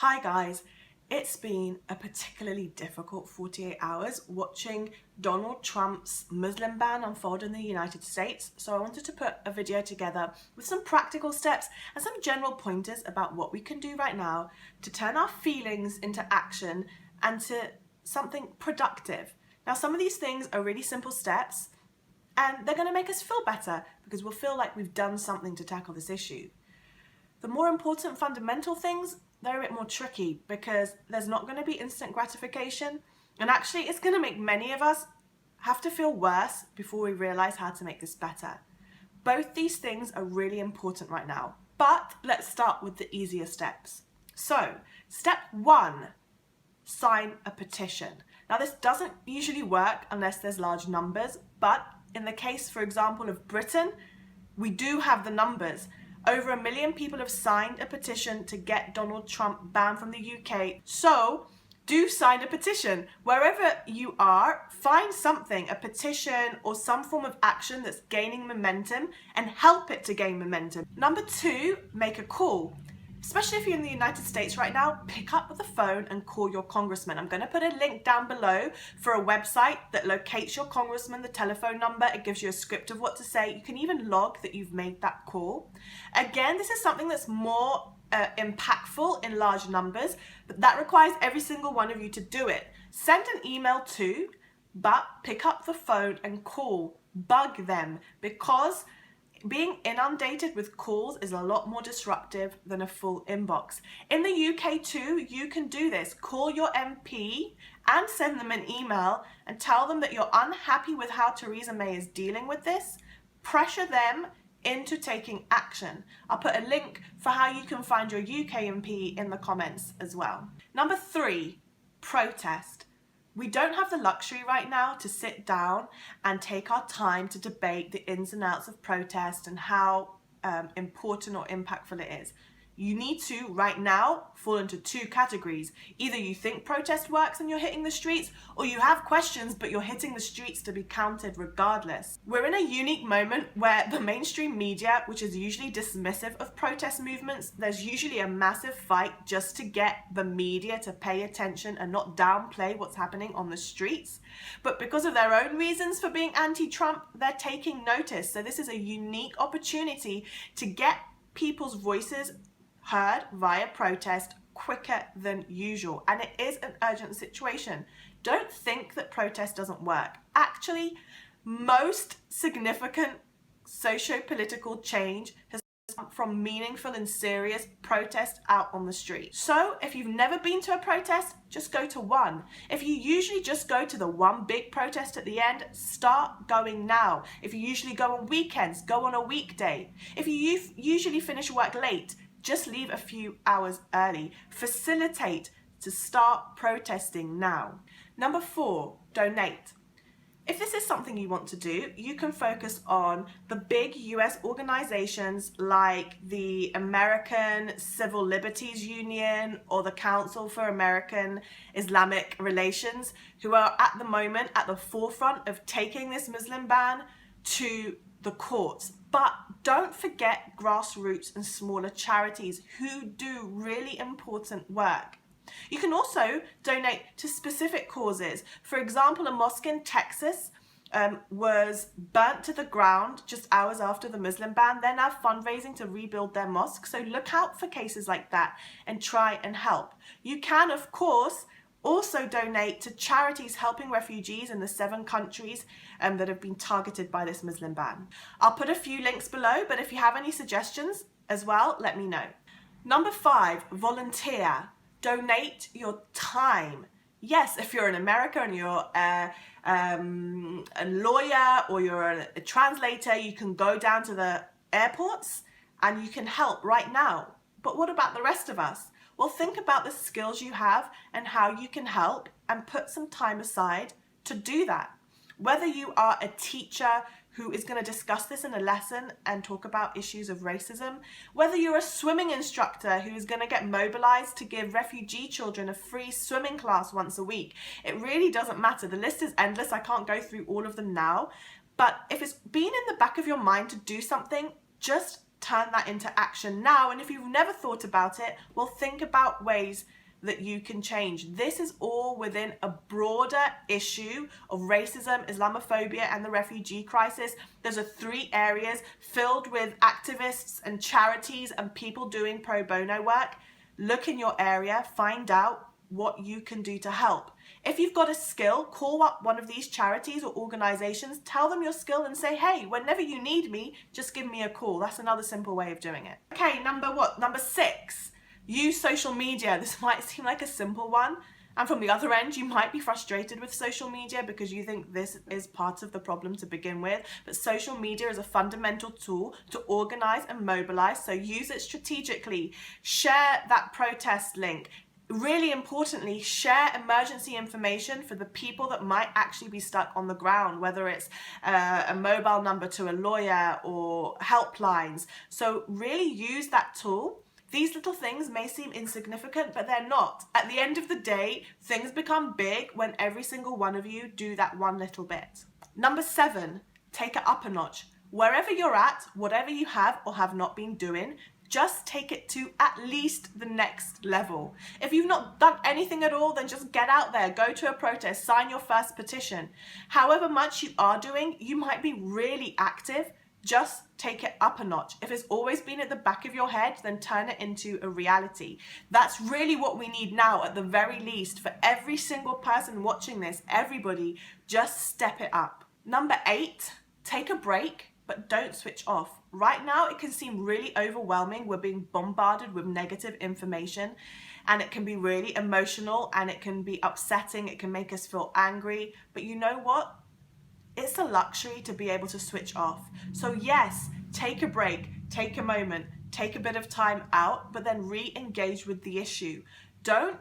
Hi guys, it's been a particularly difficult 48 hours watching Donald Trump's Muslim ban unfold in the United States, so I wanted to put a video together with some practical steps and some general pointers about what we can do right now to turn our feelings into action and to something productive. Now, some of these things are really simple steps and they're going to make us feel better because we'll feel like we've done something to tackle this issue. The more important fundamental things, they're a bit more tricky because there's not going to be instant gratification, and actually it's going to make many of us have to feel worse before we realise how to make this better. Both these things are really important right now, but let's start with the easier steps. So, step 1, sign a petition. Now, this doesn't usually work unless there's large numbers, but in the case, for example, of Britain, we do have the numbers. Over 1 million people have signed a petition to get Donald Trump banned from the UK. So do sign a petition. Wherever you are, find something, a petition or some form of action that's gaining momentum and help it to gain momentum. Number 2, make a call. Especially if you're in the United States right now, pick up the phone and call your congressman. I'm going to put a link down below for a website that locates your congressman, the telephone number. It gives you a script of what to say. You can even log that you've made that call. Again, this is something that's more impactful in large numbers, but that requires every single one of you to do it. Send an email too, but pick up the phone and call. Bug them, because being inundated with calls is a lot more disruptive than a full inbox. In the UK too, you can do this. Call your MP and send them an email and tell them that you're unhappy with how Theresa May is dealing with this. Pressure them into taking action. I'll put a link for how you can find your UK MP in the comments as well. Number 3, protest. We don't have the luxury right now to sit down and take our time to debate the ins and outs of protest and how important or impactful it is. You need to, right now, fall into 2 categories. Either you think protest works and you're hitting the streets, or you have questions but you're hitting the streets to be counted regardless. We're in a unique moment where the mainstream media, which is usually dismissive of protest movements, there's usually a massive fight just to get the media to pay attention and not downplay what's happening on the streets. But because of their own reasons for being anti-Trump, they're taking notice. So this is a unique opportunity to get people's voices heard via protest quicker than usual, and it is an urgent situation. Don't think that protest doesn't work. Actually, most significant socio-political change has come from meaningful and serious protest out on the street. So if you've never been to a protest, just go to one. If you usually just go to the one big protest at the end, start going now. If you usually go on weekends, go on a weekday. If you usually finish work late, just leave a few hours early. Facilitate to start protesting now. Number 4, donate. If this is something you want to do, you can focus on the big US organizations like the American Civil Liberties Union or the Council for American Islamic Relations, who are at the moment at the forefront of taking this Muslim ban to the courts. But don't forget grassroots and smaller charities who do really important work. You can also donate to specific causes. For example, a mosque in Texas was burnt to the ground just hours after the Muslim ban. They're now fundraising to rebuild their mosque. So look out for cases like that and try and help. You can, of course, also donate to charities helping refugees in the 7 countries that have been targeted by this Muslim ban. I'll put a few links below, but if you have any suggestions as well, let me know. Number 5, volunteer. Donate your time. Yes, if you're in America and you're a lawyer or you're a translator, you can go down to the airports and you can help right now. But what about the rest of us? Well, think about the skills you have and how you can help and put some time aside to do that. Whether you are a teacher who is going to discuss this in a lesson and talk about issues of racism, whether you're a swimming instructor who is going to get mobilized to give refugee children a free swimming class once a week, it really doesn't matter. The list is endless. I can't go through all of them now, but if it's been in the back of your mind to do something, just turn that into action now. And if you've never thought about it, well, think about ways that you can change. This is all within a broader issue of racism, Islamophobia, and the refugee crisis. Those are 3 areas filled with activists and charities and people doing pro bono work. Look in your area, find out what you can do to help. If you've got a skill, call up one of these charities or organizations, tell them your skill and say, hey, whenever you need me, just give me a call. That's another simple way of doing it. Okay, number 6, use social media. This might seem like a simple one. And from the other end, you might be frustrated with social media because you think this is part of the problem to begin with. But social media is a fundamental tool to organize and mobilize. So use it strategically. Share that protest link. Really importantly, share emergency information for the people that might actually be stuck on the ground, whether it's a mobile number to a lawyer or helplines. So really use that tool. These little things may seem insignificant, but they're not. At the end of the day, things become big when every single one of you do that one little bit. Number 7, take it up a notch. Wherever you're at, whatever you have or have not been doing, just take it to at least the next level. If you've not done anything at all, then just get out there, go to a protest, sign your first petition. However much you are doing, you might be really active. Just take it up a notch. If it's always been at the back of your head, then turn it into a reality. That's really what we need now, at the very least, for every single person watching this, everybody, just step it up. Number 8, take a break, but don't switch off. Right now, it can seem really overwhelming. We're being bombarded with negative information, and it can be really emotional, and it can be upsetting. It can make us feel angry. But you know what? It's a luxury to be able to switch off. So yes, take a break, take a moment, take a bit of time out, but then re-engage with the issue. Don't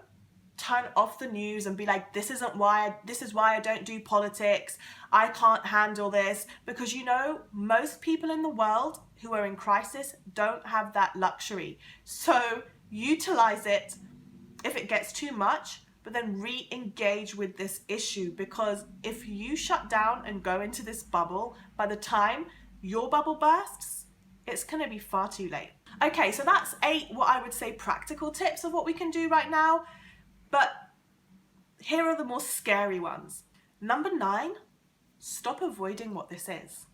turn off the news and be like, this is why I don't do politics. I can't handle this. Because you know, most people in the world who are in crisis don't have that luxury. So utilize it if it gets too much, but then re-engage with this issue, because if you shut down and go into this bubble, by the time your bubble bursts, it's going to be far too late. Okay, so that's 8 what I would say practical tips of what we can do right now, but here are the more scary ones. Number 9, stop avoiding what this is.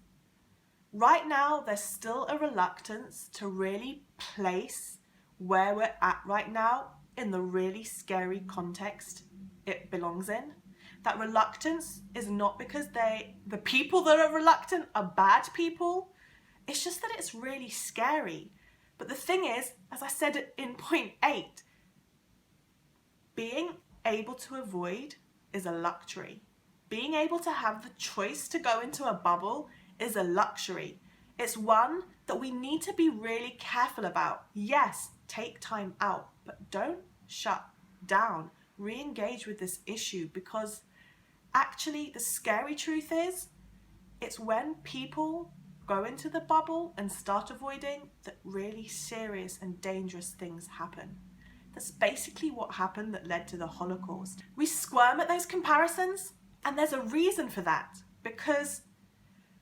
Right now, there's still a reluctance to really place where we're at right now in the really scary context it belongs in. That reluctance is not because the people that are reluctant are bad people. It's just that it's really scary. But the thing is, as I said in point 8, being able to avoid is a luxury. Being able to have the choice to go into a bubble is a luxury. It's one that we need to be really careful about. Yes, take time out, but don't shut down. Re-engage with this issue, because actually the scary truth is, it's when people go into the bubble and start avoiding that really serious and dangerous things happen. That's basically what happened that led to the Holocaust. We squirm at those comparisons, and there's a reason for that, because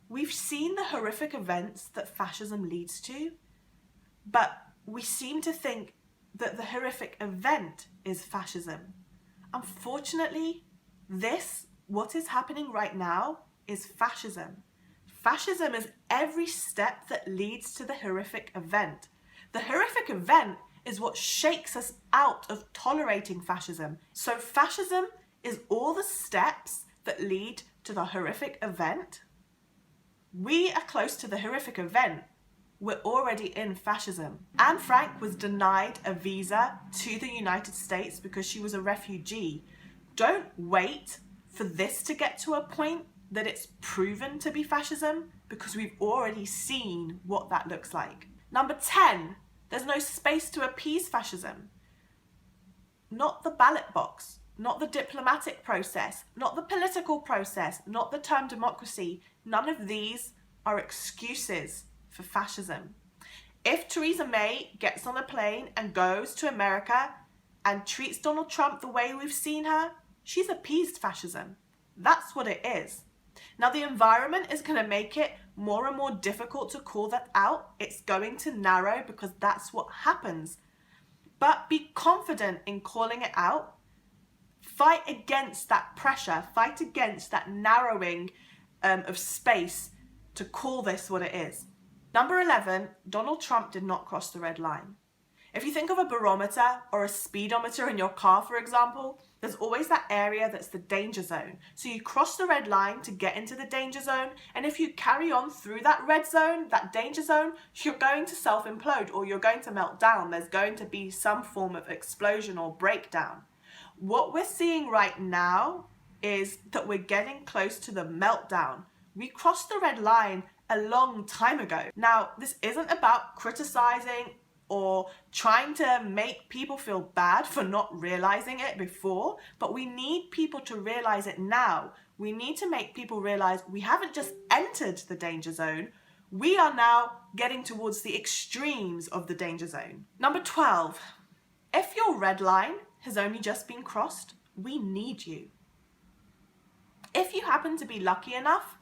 we've seen the horrific events that fascism leads to, but we seem to think that the horrific event is fascism. Unfortunately, what is happening right now, is fascism. Fascism is every step that leads to the horrific event. The horrific event is what shakes us out of tolerating fascism. So fascism is all the steps that lead to the horrific event. We are close to the horrific event. We're already in fascism. Anne Frank was denied a visa to the United States because she was a refugee. Don't wait for this to get to a point that it's proven to be fascism, because we've already seen what that looks like. Number 10, there's no space to appease fascism. Not the ballot box, not the diplomatic process, not the political process, not the term democracy. None of these are excuses for fascism. If Theresa May gets on a plane and goes to America and treats Donald Trump the way we've seen her, she's appeased fascism. That's what it is. Now, the environment is going to make it more and more difficult to call that out. It's going to narrow because that's what happens. But be confident in calling it out. Fight against that pressure. Fight against that narrowing of space to call this what it is. Number 11, Donald Trump did not cross the red line. If you think of a barometer or a speedometer in your car, for example, there's always that area that's the danger zone. So you cross the red line to get into the danger zone, and if you carry on through that red zone, that danger zone, you're going to self-implode or you're going to melt down. There's going to be some form of explosion or breakdown. What we're seeing right now is that we're getting close to the meltdown. We crossed the red line a long time ago. Now, this isn't about criticizing or trying to make people feel bad for not realizing it before, but we need people to realize it now. We need to make people realize we haven't just entered the danger zone, we are now getting towards the extremes of the danger zone. Number 12, if your red line has only just been crossed, we need you. If you happen to be lucky enough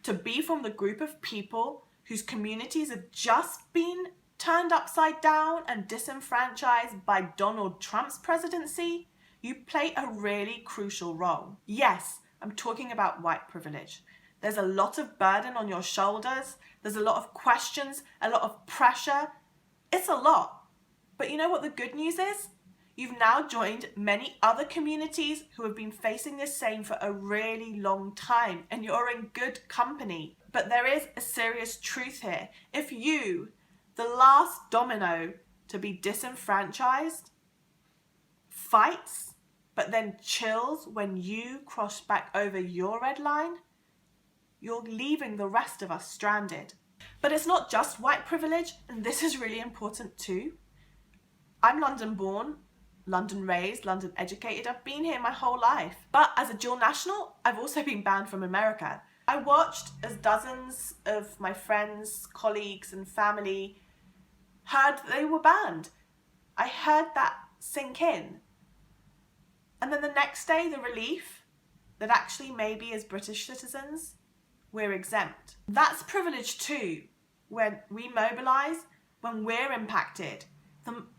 to be from the group of people whose communities have just been turned upside down and disenfranchised by Donald Trump's presidency, you play a really crucial role. Yes, I'm talking about white privilege. There's a lot of burden on your shoulders. There's a lot of questions, a lot of pressure. It's a lot. But you know what the good news is? You've now joined many other communities who have been facing the same for a really long time, and you're in good company. But there is a serious truth here. If you, the last domino to be disenfranchised, fights, but then chills when you cross back over your red line, you're leaving the rest of us stranded. But it's not just white privilege, and this is really important too. I'm London born, London raised, London educated. I've been here my whole life. But as a dual national, I've also been banned from America. I watched as dozens of my friends, colleagues and family heard that they were banned. I heard that sink in. And then the next day, the relief that actually maybe as British citizens, we're exempt. That's privilege too, when we mobilise, when we're impacted,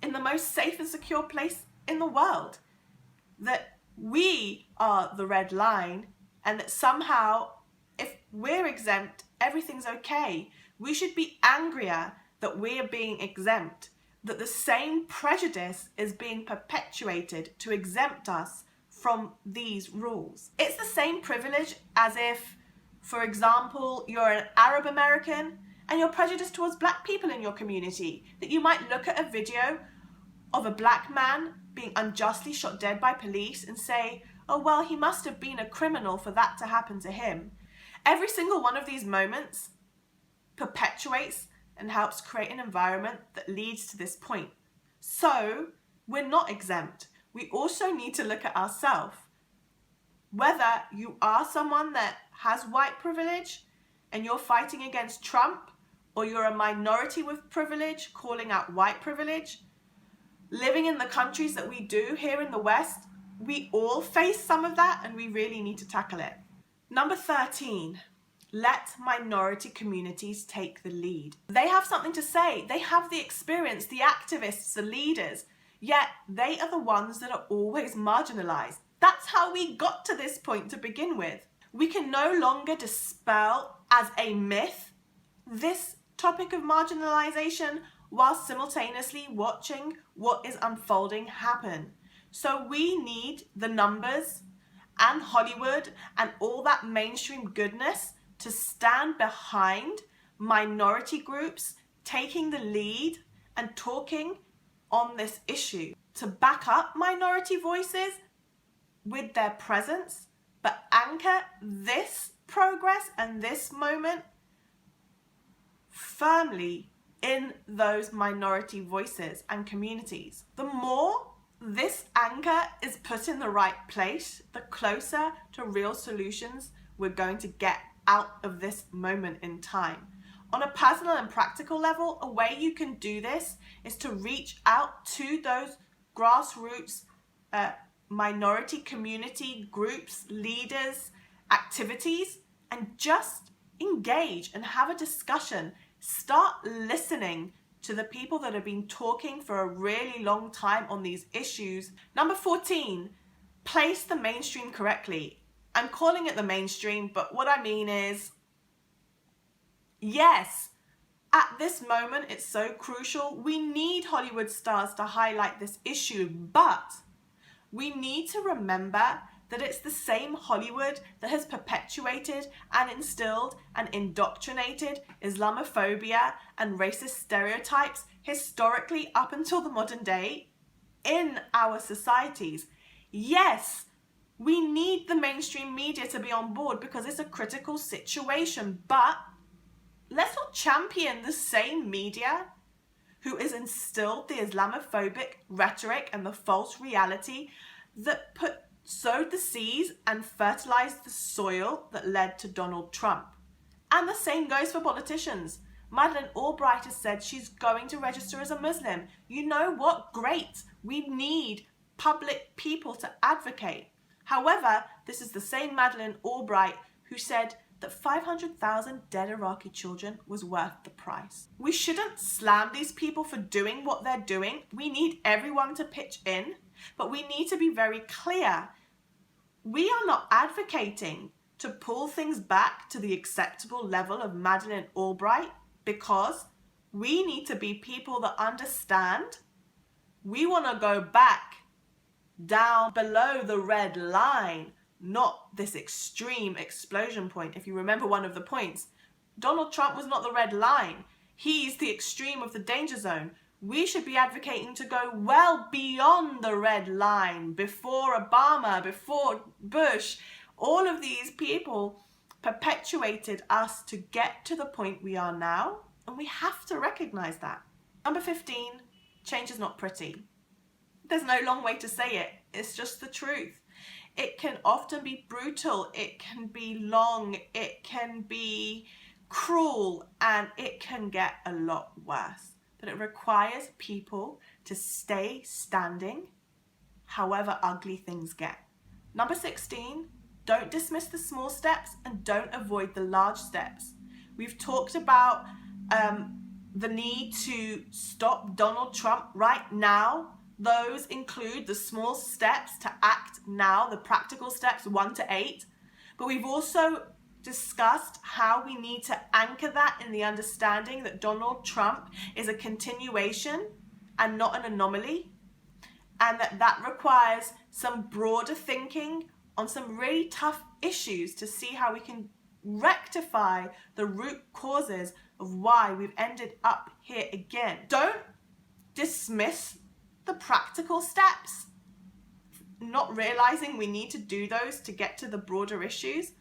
in the most safe and secure place in the world. That we are the red line and that somehow, if we're exempt, everything's okay. We should be angrier that we're being exempt, that the same prejudice is being perpetuated to exempt us from these rules. It's the same privilege as if, for example, you're an Arab American and you're prejudiced towards black people in your community, that you might look at a video of a black man being unjustly shot dead by police and say, oh, well, he must have been a criminal for that to happen to him. Every single one of these moments perpetuates and helps create an environment that leads to this point. So we're not exempt. We also need to look at ourselves. Whether you are someone that has white privilege and you're fighting against Trump, or you're a minority with privilege calling out white privilege, living in the countries that we do here in the West, we all face some of that and we really need to tackle it. Number 13, let minority communities take the lead. They have something to say. They have the experience, the activists, the leaders, yet they are the ones that are always marginalized. That's how we got to this point to begin with. We can no longer dispel as a myth this topic of marginalization while simultaneously watching what is unfolding happen. So we need the numbers and Hollywood and all that mainstream goodness to stand behind minority groups taking the lead and talking on this issue, to back up minority voices with their presence, but anchor this progress and this moment firmly in those minority voices and communities. The more this anchor is put in the right place, the closer to real solutions we're going to get out of this moment in time. On a personal and practical level, a way you can do this is to reach out to those grassroots minority community groups, leaders, activities, and just engage and have a discussion. Start listening to the people that have been talking for a really long time on these issues. Number 14, place the mainstream correctly. I'm calling it the mainstream, but what I mean is, yes, at this moment, it's so crucial. We need Hollywood stars to highlight this issue, but we need to remember that it's the same Hollywood that has perpetuated and instilled and indoctrinated Islamophobia and racist stereotypes historically up until the modern day in our societies. Yes, we need the mainstream media to be on board because it's a critical situation, but let's not champion the same media who has instilled the Islamophobic rhetoric and the false reality that sowed the seeds and fertilized the soil that led to Donald Trump. And the same goes for politicians. Madeleine Albright has said she's going to register as a Muslim. You know what? Great. We need public people to advocate. However, this is the same Madeleine Albright who said that 500,000 dead Iraqi children was worth the price. We shouldn't slam these people for doing what they're doing. We need everyone to pitch in, but we need to be very clear. We are not advocating to pull things back to the acceptable level of Madeleine Albright because we need to be people that understand. We want to go back down below the red line, not this extreme explosion point. If you remember one of the points, Donald Trump was not the red line. He's the extreme of the danger zone. We should be advocating to go well beyond the red line, before Obama, before Bush. All of these people perpetuated us to get to the point we are now, and we have to recognize that. Number 15, change is not pretty. There's no long way to say it. It's just the truth. It can often be brutal, it can be long, it can be cruel, and it can get a lot worse. But it requires people to stay standing, however ugly things get. Number 16, don't dismiss the small steps and don't avoid the large steps. We've talked about the need to stop Donald Trump right now. Those include the small steps to act now, the practical steps 1 to 8. But we've also discussed how we need to anchor that in the understanding that Donald Trump is a continuation and not an anomaly, and that requires some broader thinking on some really tough issues to see how we can rectify the root causes of why we've ended up here again. Don't dismiss the practical steps, not realizing we need to do those to get to the broader issues,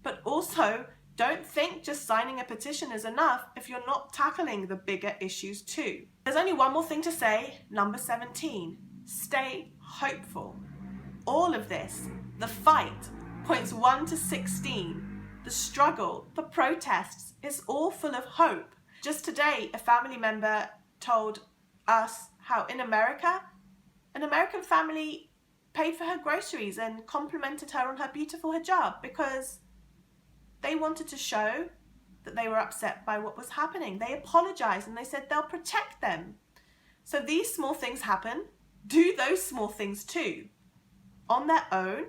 but also don't think just signing a petition is enough if you're not tackling the bigger issues too. There's only one more thing to say, number 17, stay hopeful. All of this, the fight, points 1 to 16, the struggle, the protests, is all full of hope. Just today, a family member told us how in America, an American family paid for her groceries and complimented her on her beautiful hijab because they wanted to show that they were upset by what was happening. They apologized and they said they'll protect them. So these small things happen. Do those small things too. On their own,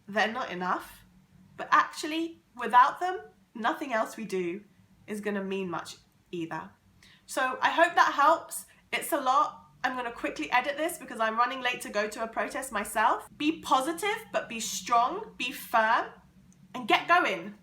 they're not enough, but actually without them, nothing else we do is going to mean much either. So I hope that helps. It's a lot. I'm going to quickly edit this because I'm running late to go to a protest myself. Be positive, but be strong, be firm, and get going.